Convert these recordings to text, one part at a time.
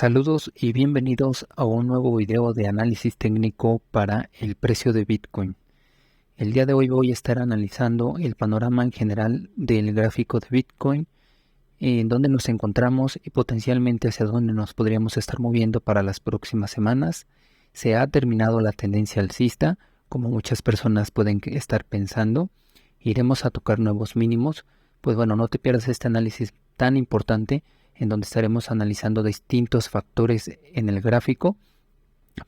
Saludos y bienvenidos a un nuevo video de análisis técnico para el precio de Bitcoin. El día de hoy voy a estar analizando el panorama en general del gráfico de Bitcoin, en dónde nos encontramos y potencialmente hacia dónde nos podríamos estar moviendo para las próximas semanas. Se ha terminado la tendencia alcista, como muchas personas pueden estar pensando. Iremos a tocar nuevos mínimos. Pues bueno, no te pierdas este análisis tan importante en donde estaremos analizando distintos factores en el gráfico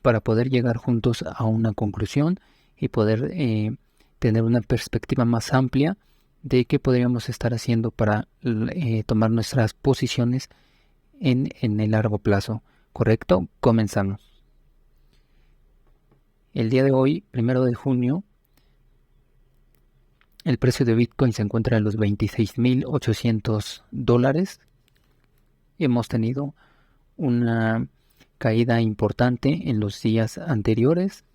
para poder llegar juntos a una conclusión y poder tener una perspectiva más amplia de qué podríamos estar haciendo para tomar nuestras posiciones en el largo plazo. ¿Correcto? Comenzamos. El día de hoy, 1 de junio, el precio de Bitcoin se encuentra en los $26,800. Hemos tenido una caída importante en los días anteriores.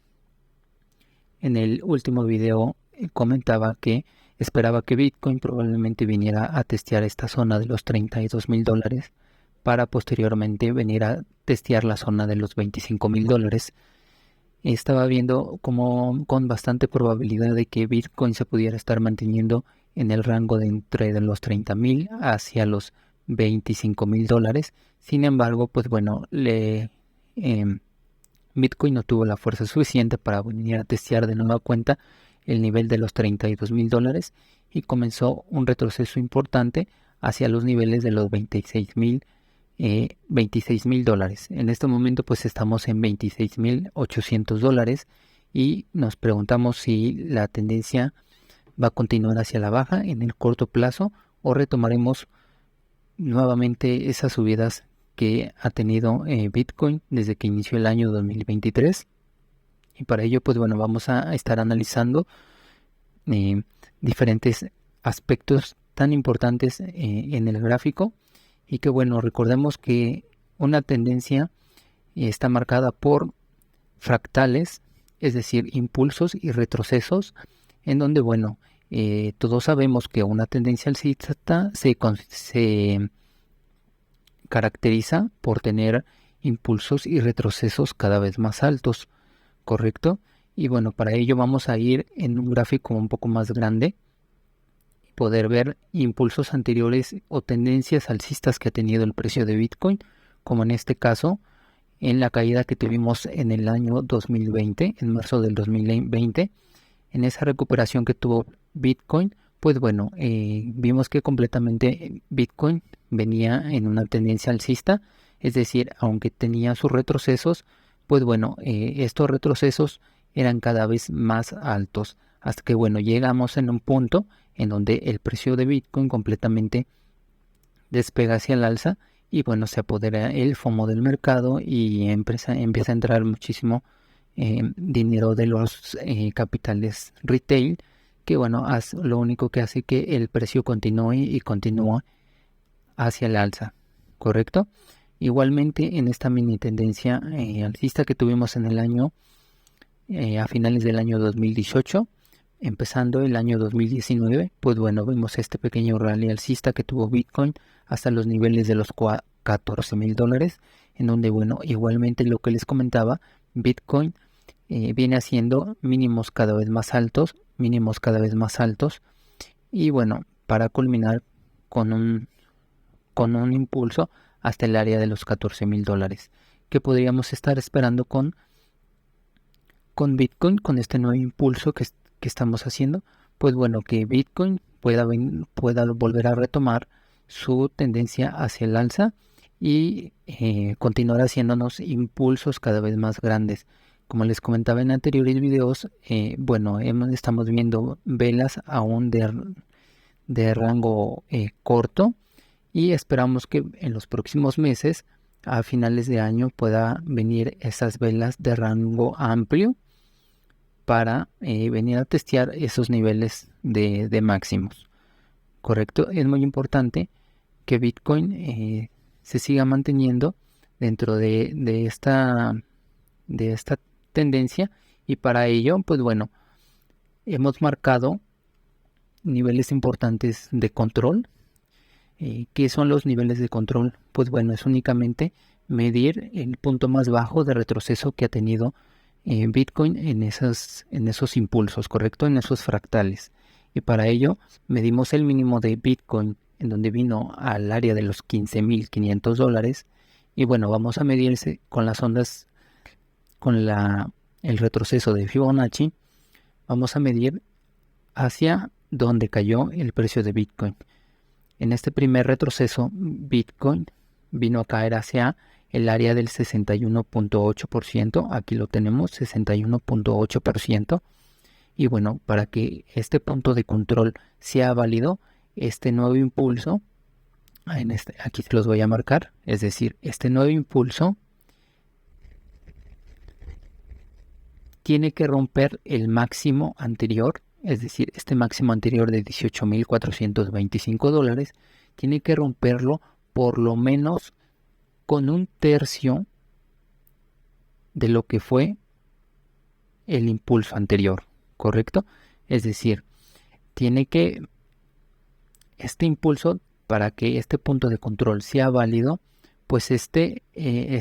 En el último video comentaba que esperaba que Bitcoin probablemente viniera a testear esta zona de los $32,000 para posteriormente venir a testear la zona de los $25,000. Estaba viendo como con bastante probabilidad de que Bitcoin se pudiera estar manteniendo en el rango de entre los 30,000 hacia los $25,000. Sin embargo, pues bueno, Bitcoin no tuvo la fuerza suficiente para venir a testear de nueva cuenta el nivel de los $32,000 y comenzó un retroceso importante hacia los niveles de los $26,000. En este momento pues estamos en $26,800 y nos preguntamos si la tendencia va a continuar hacia la baja en el corto plazo o retomaremos nuevamente esas subidas que ha tenido Bitcoin desde que inició el año 2023. Y para ello pues bueno, vamos a estar analizando diferentes aspectos tan importantes en el gráfico. Y que bueno, recordemos que una tendencia está marcada por fractales, es decir, impulsos y retrocesos, en donde bueno, todos sabemos que una tendencia alcista se caracteriza por tener impulsos y retrocesos cada vez más altos, ¿correcto? Y bueno, para ello vamos a ir en un gráfico un poco más grande, poder ver impulsos anteriores o tendencias alcistas que ha tenido el precio de Bitcoin, como en este caso en la caída que tuvimos en el año 2020, en marzo del 2020, en esa recuperación que tuvo Bitcoin. Pues bueno, vimos que completamente Bitcoin venía en una tendencia alcista, es decir, aunque tenía sus retrocesos, pues bueno, estos retrocesos eran cada vez más altos, hasta que bueno, llegamos en un punto en donde el precio de Bitcoin completamente despega hacia el alza y bueno, se apodera el FOMO del mercado y empieza a entrar muchísimo dinero de los capitales retail, que bueno, lo único que hace que el precio continúe hacia el alza, ¿correcto? Igualmente en esta mini tendencia alcista que tuvimos en el año, a finales del año 2018, empezando el año 2019, pues bueno, vemos este pequeño rally alcista que tuvo Bitcoin hasta los niveles de los $14,000, en donde bueno, igualmente lo que les comentaba, Bitcoin viene haciendo mínimos cada vez más altos, y bueno, para culminar con un impulso hasta el área de los $14,000, que podríamos estar esperando con Bitcoin, con este nuevo impulso que estamos haciendo. Pues bueno, que Bitcoin pueda volver a retomar su tendencia hacia el alza y continuar haciéndonos impulsos cada vez más grandes. Como les comentaba en anteriores videos, bueno, estamos viendo velas aún de rango corto y esperamos que en los próximos meses, a finales de año, pueda venir esas velas de rango amplio para venir a testear esos niveles de máximos, ¿correcto? Es muy importante que Bitcoin se siga manteniendo dentro de esta tendencia, y para ello, pues bueno, hemos marcado niveles importantes de control. ¿Qué son los niveles de control? Pues bueno, es únicamente medir el punto más bajo de retroceso que ha tenido Bitcoin en esos impulsos, ¿correcto? En esos fractales. Y para ello medimos el mínimo de Bitcoin en donde vino al área de los $15,500. Y bueno, vamos a medirse con las ondas, con el retroceso de Fibonacci. Vamos a medir hacia donde cayó el precio de Bitcoin. En este primer retroceso, Bitcoin vino a caer hacia el área del 61.8%. Aquí lo tenemos, 61.8%. Y bueno, para que este punto de control sea válido, este nuevo impulso, aquí se los voy a marcar, es decir, este nuevo impulso tiene que romper el máximo anterior, es decir, este máximo anterior de $18,425, tiene que romperlo por lo menos con un tercio de lo que fue el impulso anterior, ¿correcto? Es decir, este impulso, para que este punto de control sea válido, pues este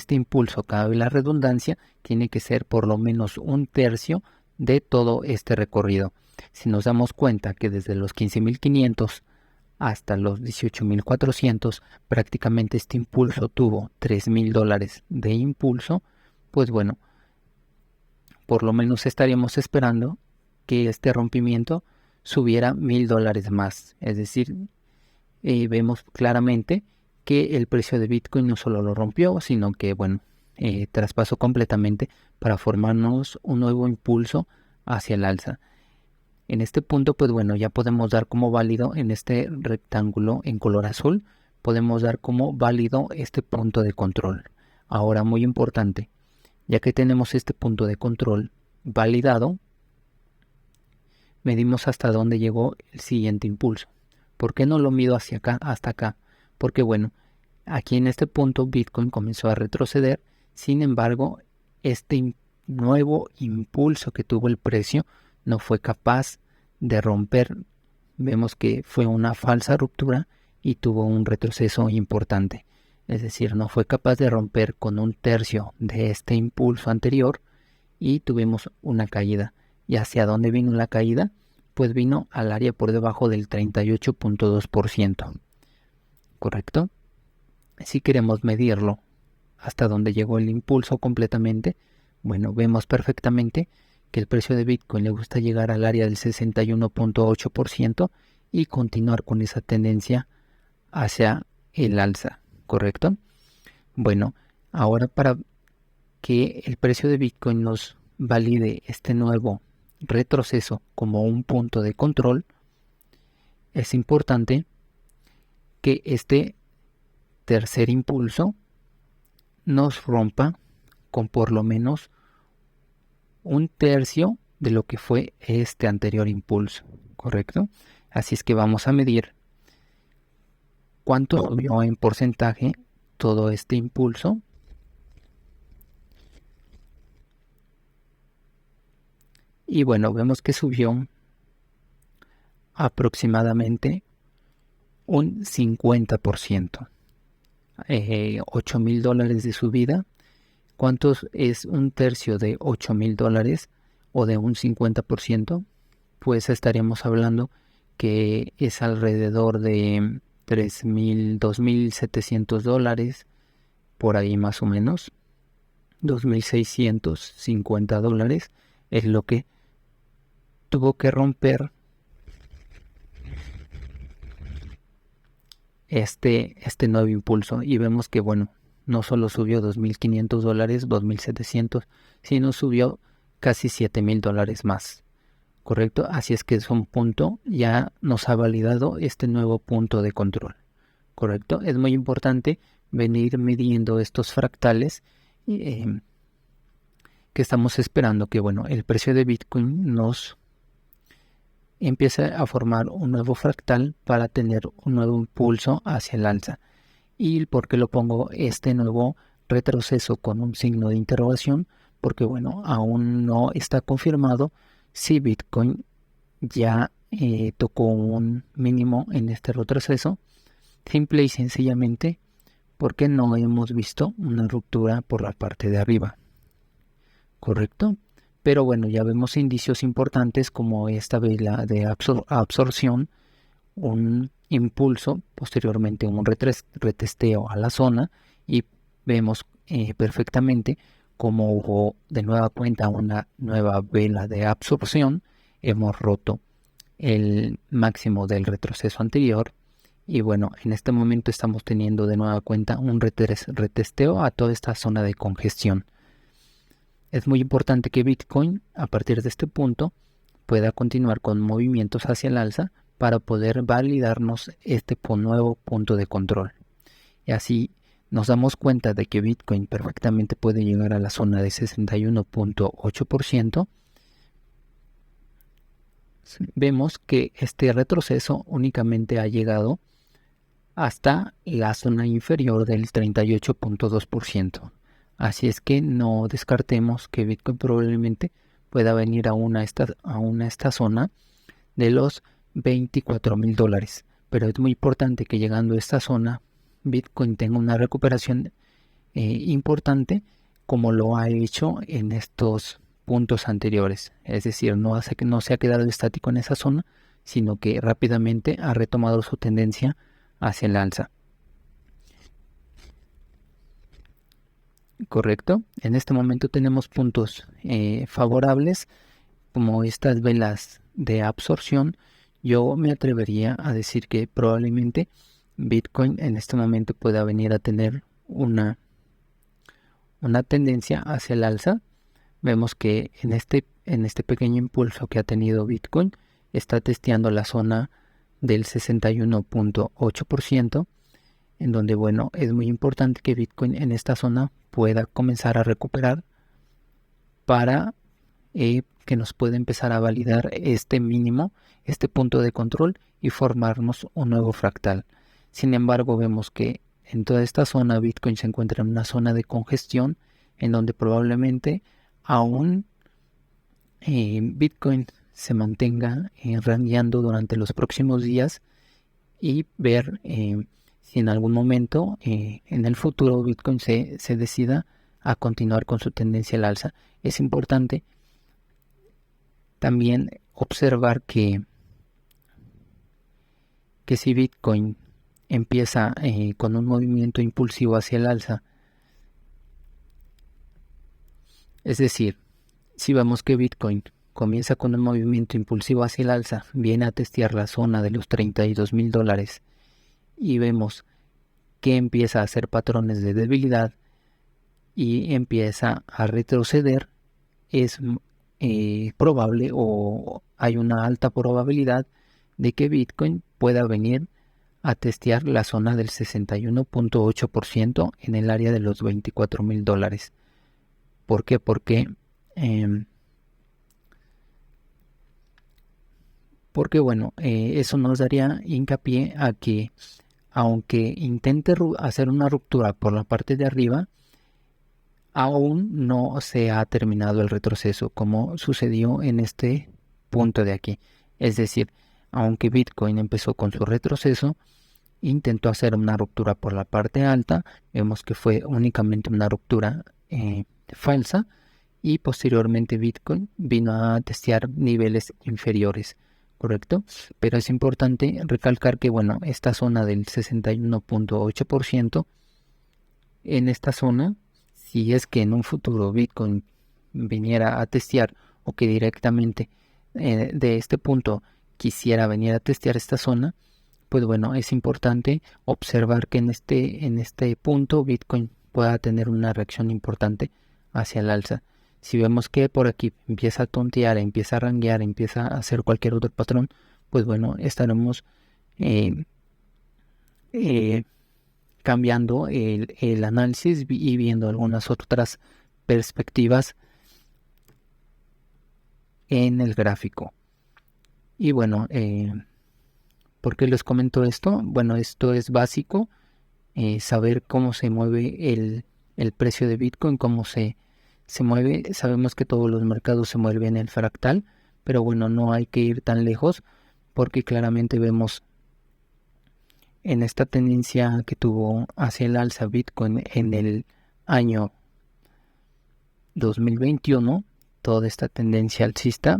impulso, cabe la redundancia, tiene que ser por lo menos un tercio de todo este recorrido. Si nos damos cuenta que desde los 15,500 hasta los 18,400, prácticamente este impulso tuvo $3,000 de impulso, pues bueno, por lo menos estaríamos esperando que este rompimiento subiera $1,000 más. Es decir, vemos claramente que el precio de Bitcoin no solo lo rompió, sino que, bueno, traspasó completamente para formarnos un nuevo impulso hacia el alza. En este punto, pues bueno, ya podemos dar como válido en este rectángulo en color azul, podemos dar como válido este punto de control. Ahora, muy importante, ya que tenemos este punto de control validado, medimos hasta dónde llegó el siguiente impulso. ¿Por qué no lo mido hacia acá, hasta acá? Porque bueno, aquí en este punto Bitcoin comenzó a retroceder, sin embargo, este nuevo impulso que tuvo el precio no fue capaz de romper. Vemos que fue una falsa ruptura y tuvo un retroceso importante. Es decir, no fue capaz de romper con un tercio de este impulso anterior y tuvimos una caída. ¿Y hacia dónde vino la caída? Pues vino al área por debajo del 38.2%. ¿Correcto? Si queremos medirlo hasta dónde llegó el impulso completamente, bueno, vemos perfectamente que el precio de Bitcoin le gusta llegar al área del 61.8% y continuar con esa tendencia hacia el alza, ¿correcto? Bueno, ahora para que el precio de Bitcoin nos valide este nuevo retroceso como un punto de control, es importante que este tercer impulso nos rompa con por lo menos un tercio de lo que fue este anterior impulso, ¿correcto? Así es que vamos a medir cuánto subió en porcentaje todo este impulso. Y bueno, vemos que subió aproximadamente un 50%. $8,000 de subida. ¿Cuántos es un tercio de $8,000 o de un 50%? Pues estaríamos hablando que es alrededor de $2,700, por ahí más o menos. $2,650 es lo que tuvo que romper este nuevo impulso. Y vemos que, bueno, no solo subió $2,500, $2,700, sino subió casi $7,000 más, ¿correcto? Así es que es un punto, ya nos ha validado este nuevo punto de control, ¿correcto? Es muy importante venir midiendo estos fractales que estamos esperando que, bueno, el precio de Bitcoin nos empiece a formar un nuevo fractal para tener un nuevo impulso hacia el alza. ¿Y por qué lo pongo este nuevo retroceso con un signo de interrogación? Porque bueno, aún no está confirmado si Bitcoin ya tocó un mínimo en este retroceso, simple y sencillamente porque no hemos visto una ruptura por la parte de arriba, ¿correcto? Pero bueno, ya vemos indicios importantes como esta vela de absorción, un impulso, posteriormente un retesteo a la zona, y vemos perfectamente como hubo de nueva cuenta una nueva vela de absorción. Hemos roto el máximo del retroceso anterior y bueno, en este momento estamos teniendo de nueva cuenta un retesteo a toda esta zona de congestión. Es muy importante que Bitcoin a partir de este punto pueda continuar con movimientos hacia el alza para poder validarnos este nuevo punto de control. Y así nos damos cuenta de que Bitcoin perfectamente puede llegar a la zona de 61.8%. Vemos que este retroceso únicamente ha llegado hasta la zona inferior del 38.2%. Así es que no descartemos que Bitcoin probablemente pueda venir a esta zona de los $24,000. Pero es muy importante que llegando a esta zona, Bitcoin tenga una recuperación importante como lo ha hecho en estos puntos anteriores. Es decir, no se ha quedado estático en esa zona, sino que rápidamente ha retomado su tendencia hacia el alza. Correcto. En este momento tenemos puntos favorables como estas velas de absorción. Yo me atrevería a decir que probablemente Bitcoin en este momento pueda venir a tener una tendencia hacia el alza. Vemos que en este pequeño impulso que ha tenido Bitcoin está testeando la zona del 61.8%, en donde bueno, es muy importante que Bitcoin en esta zona pueda comenzar a recuperar para que nos pueda empezar a validar este mínimo, este punto de control y formarnos un nuevo fractal. Sin embargo, vemos que en toda esta zona Bitcoin se encuentra en una zona de congestión en donde probablemente aún Bitcoin se mantenga rangueando durante los próximos días y ver si en algún momento en el futuro Bitcoin se decida a continuar con su tendencia al alza. Es importante también observar que si Bitcoin empieza con un movimiento impulsivo hacia el alza, es decir, si vemos que Bitcoin comienza con un movimiento impulsivo hacia el alza, viene a testear la zona de los $32,000 y vemos que empieza a hacer patrones de debilidad y empieza a retroceder, es probable o hay una alta probabilidad de que Bitcoin pueda venir a testear la zona del 61.8% en el área de los $24,000. ¿Por qué? Porque bueno, eso nos daría hincapié a que aunque intente hacer una ruptura por la parte de arriba, aún no se ha terminado el retroceso como sucedió en este punto de aquí. Es decir, aunque Bitcoin empezó con su retroceso, intentó hacer una ruptura por la parte alta, vemos que fue únicamente una ruptura falsa y posteriormente Bitcoin vino a testear niveles inferiores, ¿correcto? Pero es importante recalcar que, bueno, esta zona del 61.8%, en esta zona, si es que en un futuro Bitcoin viniera a testear o que directamente de este punto quisiera venir a testear esta zona, pues bueno, es importante observar que en este punto Bitcoin pueda tener una reacción importante hacia el alza. Si vemos que por aquí empieza a tontear, empieza a ranguear, empieza a hacer cualquier otro patrón, pues bueno, estaremos cambiando el análisis y viendo algunas otras perspectivas en el gráfico. Y bueno, ¿por qué les comento esto? Bueno, esto es básico, saber cómo se mueve el precio de Bitcoin, cómo se mueve. Sabemos que todos los mercados se mueven en el fractal, pero bueno, no hay que ir tan lejos porque claramente vemos en esta tendencia que tuvo hacia el alza Bitcoin en el año 2021, toda esta tendencia alcista,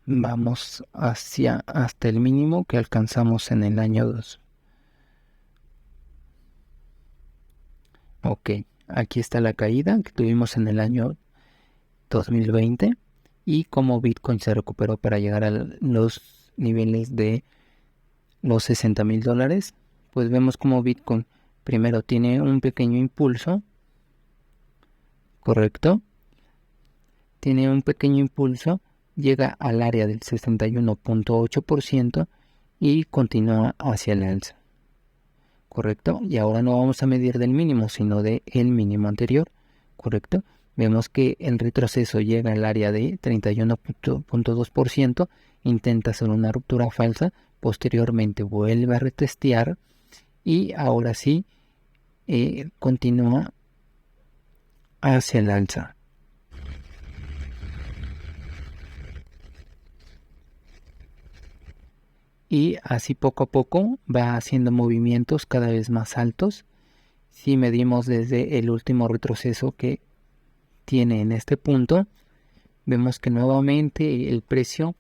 vamos hasta el mínimo que alcanzamos en el año 2. Ok, aquí está la caída que tuvimos en el año 2020 y cómo Bitcoin se recuperó para llegar a los niveles de los $60,000. Pues vemos como Bitcoin primero tiene un pequeño impulso, ¿correcto? Tiene un pequeño impulso, llega al área del 61.8% y continúa hacia el alza, ¿correcto? Y ahora no vamos a medir del mínimo, sino del mínimo anterior, ¿correcto? Vemos que el retroceso llega al área de 31.2%, intenta hacer una ruptura falsa, posteriormente vuelve a retestear y ahora sí continúa hacia el alza. Y así poco a poco va haciendo movimientos cada vez más altos. Si medimos desde el último retroceso que tiene en este punto, vemos que nuevamente el precio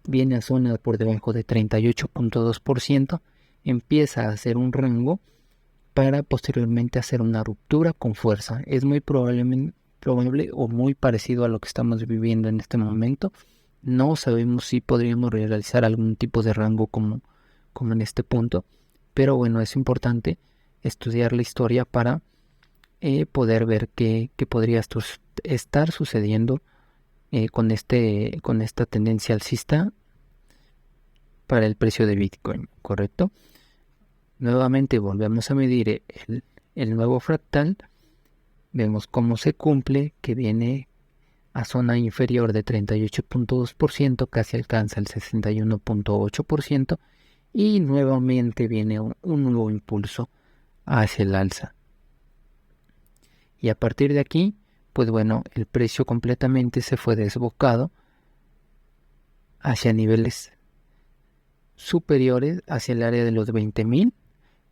viene a zona por debajo de 38.2%, empieza a hacer un rango para posteriormente hacer una ruptura con fuerza. Es muy probable o muy parecido a lo que estamos viviendo en este momento. No sabemos si podríamos realizar algún tipo de rango como en este punto, pero bueno, es importante estudiar la historia para poder ver qué podría estar sucediendo con esta tendencia alcista para el precio de Bitcoin, ¿correcto? Nuevamente volvemos a medir el nuevo fractal, vemos cómo se cumple, que viene a zona inferior de 38.2%, casi alcanza el 61.8% y nuevamente viene un nuevo impulso hacia el alza. Y a partir de aquí, pues bueno, el precio completamente se fue desbocado hacia niveles superiores, hacia el área de los 20,000,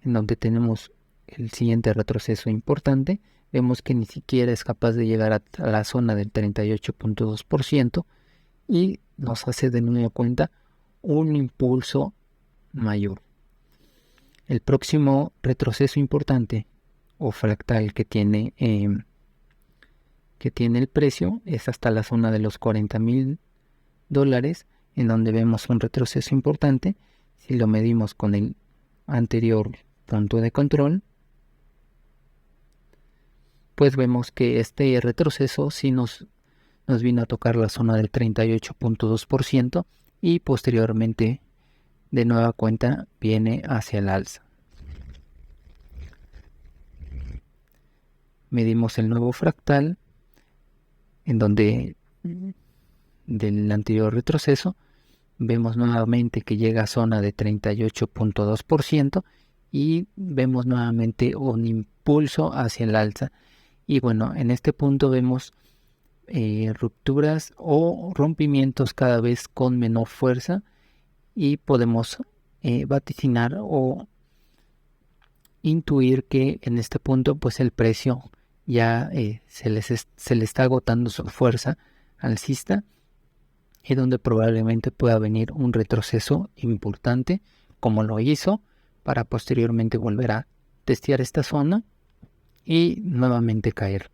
en donde tenemos el siguiente retroceso importante. Vemos que ni siquiera es capaz de llegar a la zona del 38.2% y nos hace de nueva cuenta un impulso mayor. El próximo retroceso importante o fractal que tiene el precio es hasta la zona de los $40,000, en donde vemos un retroceso importante. Si lo medimos con el anterior punto de control, pues vemos que este retroceso sí nos vino a tocar la zona del 38.2% y posteriormente de nueva cuenta viene hacia el alza. Medimos el nuevo fractal en donde del anterior retroceso vemos nuevamente que llega a zona de 38.2% y vemos nuevamente un impulso hacia el alza. Y bueno, en este punto vemos rupturas o rompimientos cada vez con menor fuerza y podemos vaticinar o intuir que en este punto pues el precio ya se le está agotando su fuerza alcista y donde probablemente pueda venir un retroceso importante como lo hizo para posteriormente volver a testear esta zona y nuevamente caer.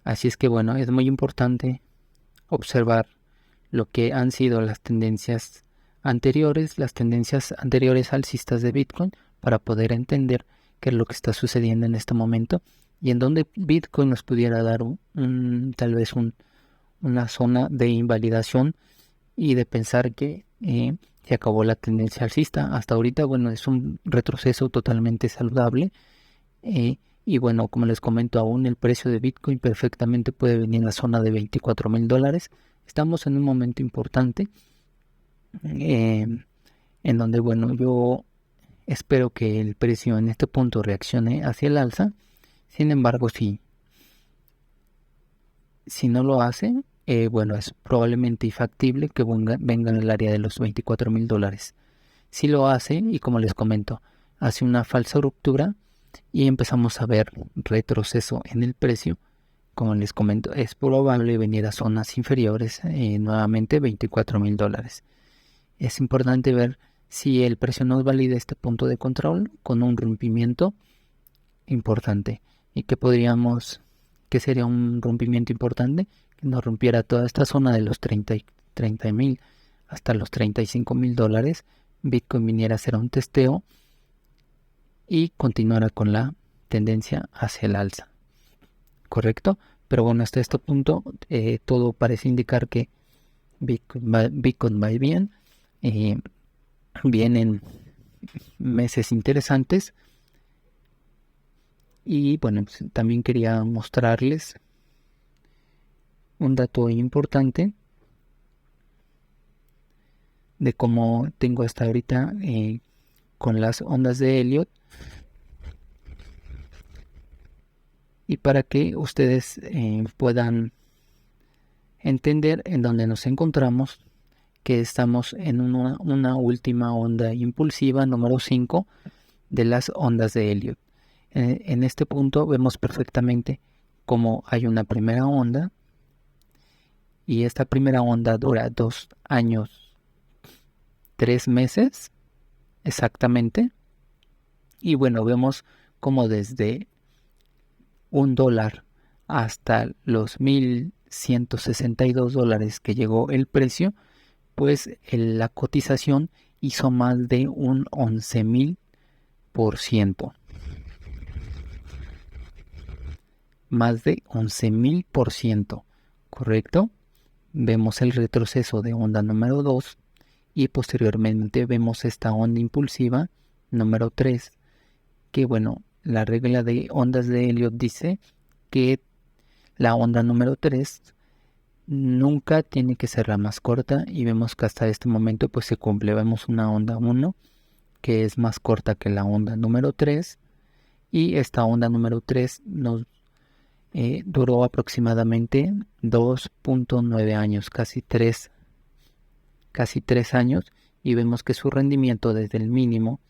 Así es que bueno, es muy importante observar lo que han sido las tendencias anteriores alcistas de Bitcoin para poder entender qué es lo que está sucediendo en este momento y en donde Bitcoin nos pudiera dar tal vez una zona de invalidación y de pensar que se acabó la tendencia alcista. Hasta ahorita, bueno, es un retroceso totalmente saludable y bueno, como les comento, aún el precio de Bitcoin perfectamente puede venir a la zona de $24,000. Estamos en un momento importante en donde, bueno, yo espero que el precio en este punto reaccione hacia el alza. Sin embargo, sí, Si no lo hace, bueno, es probablemente factible que venga en el área de los $24,000. Si lo hace, y como les comento, hace una falsa ruptura y empezamos a ver retroceso en el precio, como les comento, es probable venir a zonas inferiores, nuevamente $24,000. Es importante ver si el precio nos valida este punto de control con un rompimiento importante. ¿Y qué sería un rompimiento importante? Que nos rompiera toda esta zona de los 30,000 hasta los $35,000. Bitcoin viniera a hacer un testeo y continuara con la tendencia hacia el alza. ¿Correcto? Pero bueno, hasta este punto todo parece indicar que Bitcoin va bien. Vienen meses interesantes. Y bueno, pues, también quería mostrarles un dato importante de cómo tengo hasta ahorita con las ondas de Elliot, y para que ustedes puedan entender en dónde nos encontramos, que estamos en una última onda impulsiva número 5 de las ondas de Elliot. En este punto vemos perfectamente cómo hay una primera onda, y esta primera onda dura 2 años, 3 meses exactamente. Y bueno, vemos como desde $1 hasta los $1,162 que llegó el precio, pues la cotización hizo más de un 11,000%. Más de 11,000%, ¿correcto? Vemos el retroceso de onda número 2 y posteriormente vemos esta onda impulsiva número 3, que bueno, la regla de ondas de Elliot dice que la onda número 3 nunca tiene que ser la más corta, y vemos que hasta este momento pues se cumple. Vemos una onda 1 que es más corta que la onda número 3, y esta onda número 3 nos duró aproximadamente 2.9 años, casi 3 años, y vemos que su rendimiento desde el mínimo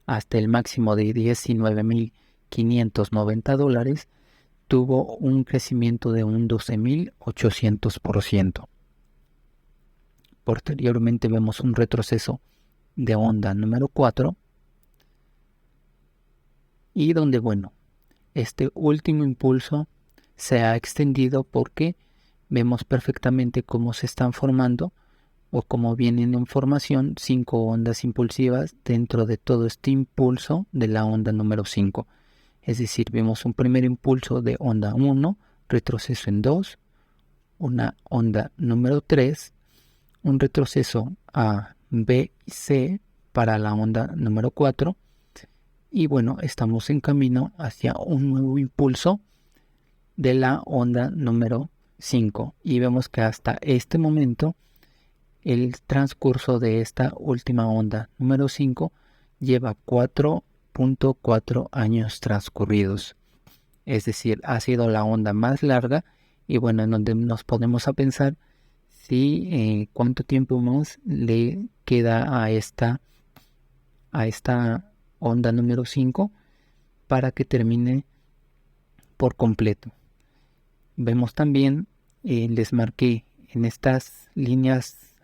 hasta el máximo de $19,590 tuvo un crecimiento de un 12,800%. Posteriormente vemos un retroceso de onda número 4, y donde, bueno, este último impulso se ha extendido porque vemos perfectamente cómo se están formando o cómo vienen en formación 5 ondas impulsivas dentro de todo este impulso de la onda número 5. Es decir, vemos un primer impulso de onda 1, retroceso en 2, una onda número 3, un retroceso a B y C para la onda número 4, y bueno, estamos en camino hacia un nuevo impulso de la onda número 5, y vemos que hasta este momento el transcurso de esta última onda número 5 lleva 4.4 años transcurridos. Es decir, ha sido la onda más larga, y bueno, en donde nos ponemos a pensar si cuánto tiempo más le queda a esta onda número 5 para que termine por completo. Vemos también, les marqué en estas líneas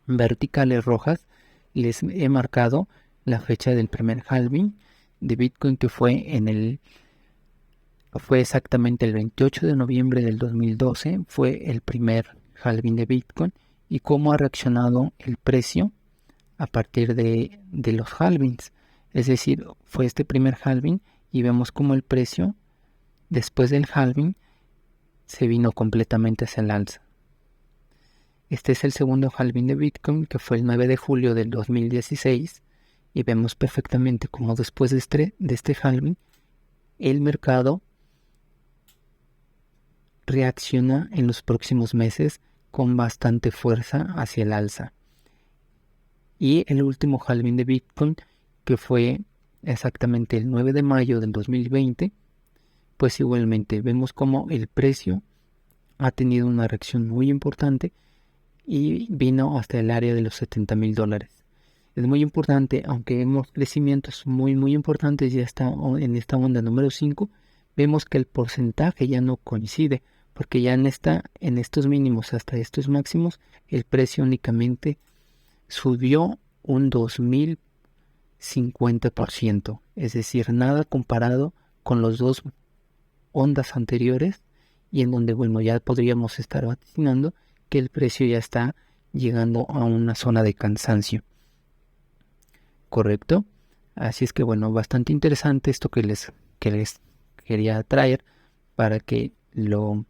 verticales rojas, les he marcado la fecha del primer halving de Bitcoin, que fue exactamente el 28 de noviembre del 2012, fue el primer halving de Bitcoin, y cómo ha reaccionado el precio a partir de los halvings. Es decir, fue este primer halving y vemos cómo el precio después del halving se vino completamente hacia el alza. Este es el segundo halving de Bitcoin, que fue el 9 de julio del 2016, y vemos perfectamente cómo después de este halving el mercado reacciona en los próximos meses con bastante fuerza hacia el alza. Y el último halving de Bitcoin, que fue exactamente el 9 de mayo del 2020, pues igualmente vemos como el precio ha tenido una reacción muy importante y vino hasta el área de los $70,000. Es muy importante, aunque vemos crecimientos muy importantes, ya está en esta onda número 5, vemos que el porcentaje ya no coincide, porque ya en estos mínimos hasta estos máximos, el precio únicamente subió un 2050%, es decir, nada comparado con los dos ondas anteriores, y en donde, bueno, ya podríamos estar vaticinando que el precio ya está llegando a una zona de cansancio. ¿Correcto? Así es que, bueno, bastante interesante esto que les quería traer para que lo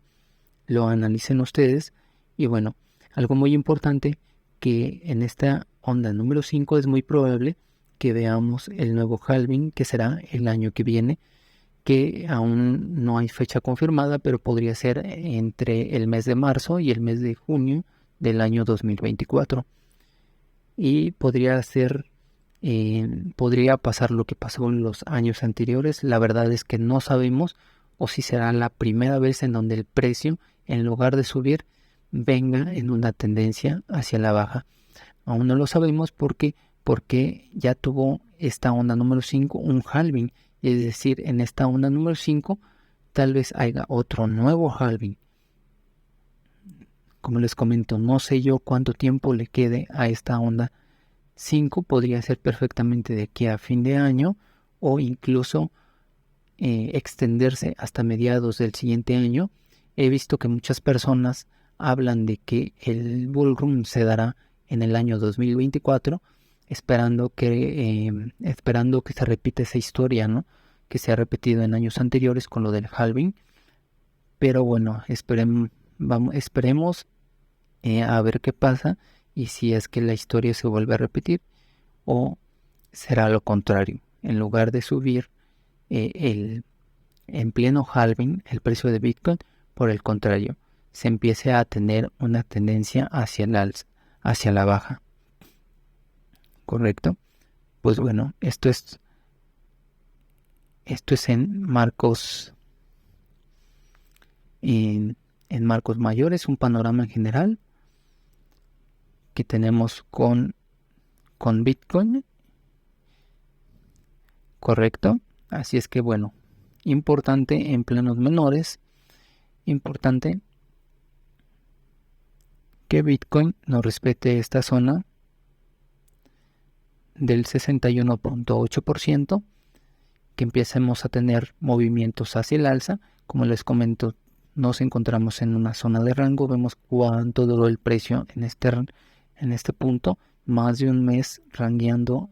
analicen ustedes. Y bueno, algo muy importante, que en esta onda número 5 es muy probable que veamos el nuevo halving, que será el año que viene, que aún no hay fecha confirmada, pero podría ser entre el mes de marzo y el mes de junio del año 2024. Y podría pasar lo que pasó en los años anteriores. La verdad es que no sabemos, o si será la primera vez en donde el precio, en lugar de subir, venga en una tendencia hacia la baja. Aún no lo sabemos porque ya tuvo esta onda número 5 un halving. Es decir, en esta onda número 5 tal vez haya otro nuevo halving. Como les comento, no sé yo cuánto tiempo le quede a esta onda 5. Podría ser perfectamente de aquí a fin de año, o incluso extenderse hasta mediados del siguiente año. He visto que muchas personas hablan de que el bull run se dará en el año 2024, esperando que se repita esa historia, ¿no?, que se ha repetido en años anteriores con lo del halving. Pero bueno, esperemos a ver qué pasa, y si es que la historia se vuelve a repetir, o será lo contrario. En lugar de subir en pleno halving el precio de Bitcoin, por el contrario, se empiece a tener una tendencia hacia el alza, hacia la baja. ¿Correcto? Pues bueno, esto es en marcos mayores, un panorama en general que tenemos con Bitcoin. ¿Correcto? Así es que, bueno, importante en planos menores, importante que Bitcoin no respete esta zona del 61.8%, que empecemos a tener movimientos hacia el alza. Como les comento, nos encontramos en una zona de rango, vemos cuánto duró el precio en este punto, más de un mes rangueando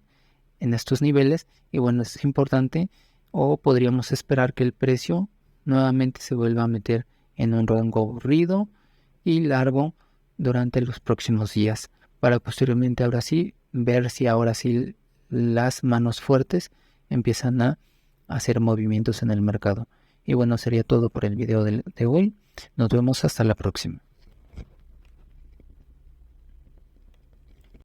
en estos niveles, y bueno, es importante, o podríamos esperar que el precio nuevamente se vuelva a meter en un rango aburrido y largo durante los próximos días, para posteriormente ahora sí ver si ahora sí las manos fuertes empiezan a hacer movimientos en el mercado. Y bueno, sería todo por el video de hoy. Nos vemos hasta la próxima.